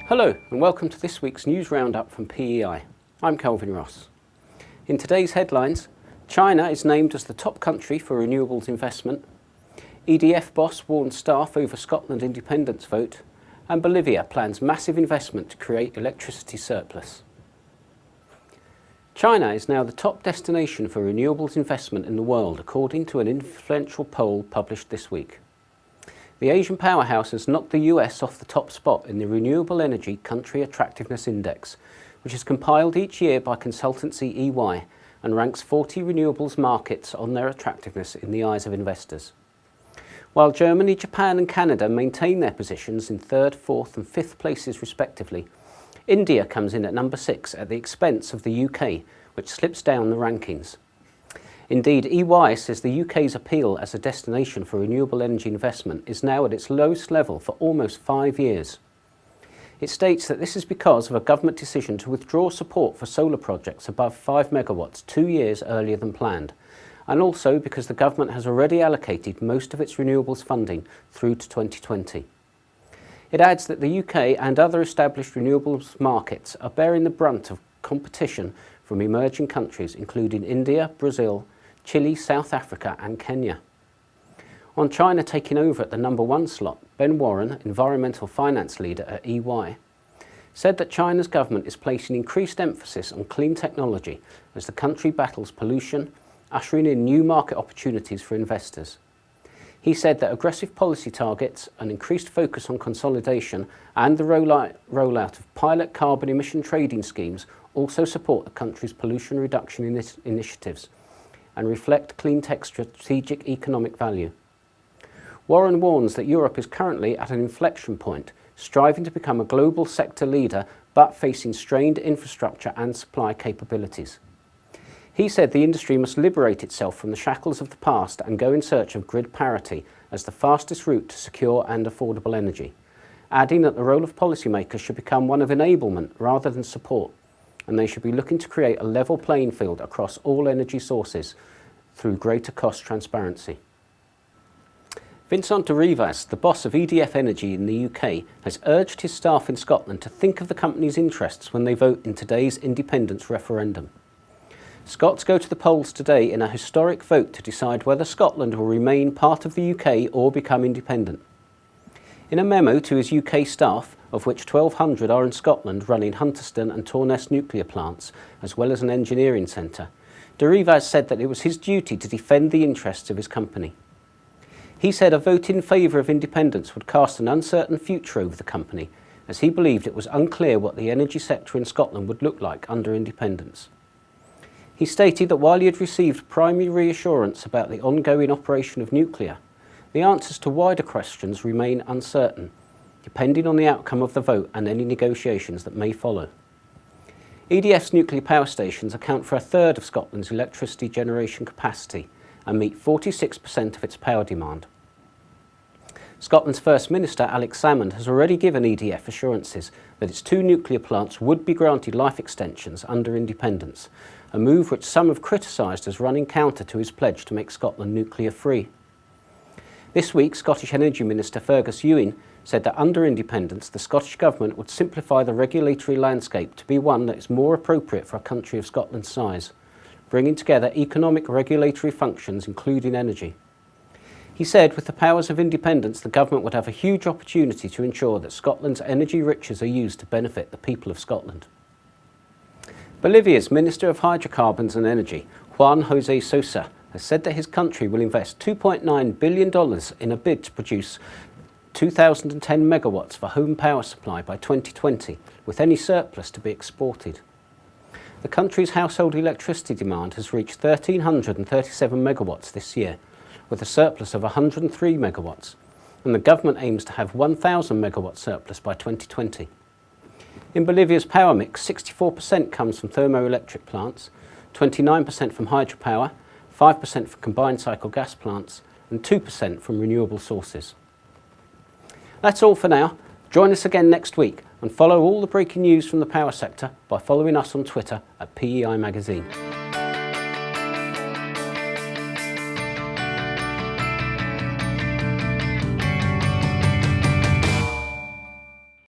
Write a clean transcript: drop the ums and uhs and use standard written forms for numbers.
Hello and welcome to this week's news roundup from PEI. I'm Kelvin Ross. In today's headlines, China is named as the top country for renewables investment, EDF boss warns staff over Scotland independence vote, and Bolivia plans massive investment to create electricity surplus. China is now the top destination for renewables investment in the world, according to an influential poll published this week. The Asian powerhouse has knocked the US off the top spot in the Renewable Energy Country Attractiveness Index, which is compiled each year by consultancy EY and ranks 40 renewables markets on their attractiveness in the eyes of investors. While Germany, Japan and Canada maintain their positions in third, fourth and fifth places respectively, India comes in at number 6 at the expense of the UK, which slips down the rankings. Indeed, EY says the UK's appeal as a destination for renewable energy investment is now at its lowest level for almost 5 years. It states that this is because of a government decision to withdraw support for solar projects above 5 megawatts 2 years earlier than planned, and also because the government has already allocated most of its renewables funding through to 2020. It adds that the UK and other established renewables markets are bearing the brunt of competition from emerging countries including India, Brazil, Chile, South Africa and Kenya. On China taking over at the number 1 slot, Ben Warren, environmental finance leader at EY, said that China's government is placing increased emphasis on clean technology as the country battles pollution, ushering in new market opportunities for investors. He said that aggressive policy targets, an increased focus on consolidation and the rollout of pilot carbon emission trading schemes also support the country's pollution reduction initiatives and reflect clean tech's strategic economic value. Warren warns that Europe is currently at an inflection point, striving to become a global sector leader but facing strained infrastructure and supply capabilities. He said the industry must liberate itself from the shackles of the past and go in search of grid parity as the fastest route to secure and affordable energy, adding that the role of policymakers should become one of enablement rather than support, and they should be looking to create a level playing field across all energy sources through greater cost transparency. Vincent de Rivas, the boss of EDF Energy in the UK, has urged his staff in Scotland to think of the company's interests when they vote in today's independence referendum. Scots go to the polls today in a historic vote to decide whether Scotland will remain part of the UK or become independent. In a memo to his UK staff, of which 1,200 are in Scotland running Hunterston and Torness nuclear plants, as well as an engineering centre, de Rivas said that it was his duty to defend the interests of his company. He said a vote in favour of independence would cast an uncertain future over the company, as he believed it was unclear what the energy sector in Scotland would look like under independence. He stated that while he had received primary reassurance about the ongoing operation of nuclear, the answers to wider questions remain uncertain, depending on the outcome of the vote and any negotiations that may follow. EDF's nuclear power stations account for a third of Scotland's electricity generation capacity and meet 46% of its power demand. Scotland's First Minister Alex Salmond has already given EDF assurances that its 2 nuclear plants would be granted life extensions under independence, a move which some have criticised as running counter to his pledge to make Scotland nuclear free. This week, Scottish Energy Minister Fergus Ewing said that under independence, the Scottish Government would simplify the regulatory landscape to be one that is more appropriate for a country of Scotland's size, bringing together economic regulatory functions including energy. He said with the powers of independence, the Government would have a huge opportunity to ensure that Scotland's energy riches are used to benefit the people of Scotland. Bolivia's Minister of Hydrocarbons and Energy, Juan José Sosa, has said that his country will invest $2.9 billion in a bid to produce 2,010 megawatts for home power supply by 2020, with any surplus to be exported. The country's household electricity demand has reached 1,337 megawatts this year, with a surplus of 103 megawatts, and the government aims to have 1,000 megawatt surplus by 2020. In Bolivia's power mix, 64% comes from thermoelectric plants, 29% from hydropower, 5% from combined cycle gas plants, and 2% from renewable sources. That's all for now. Join us again next week and follow all the breaking news from the power sector by following us on Twitter at PEI Magazine.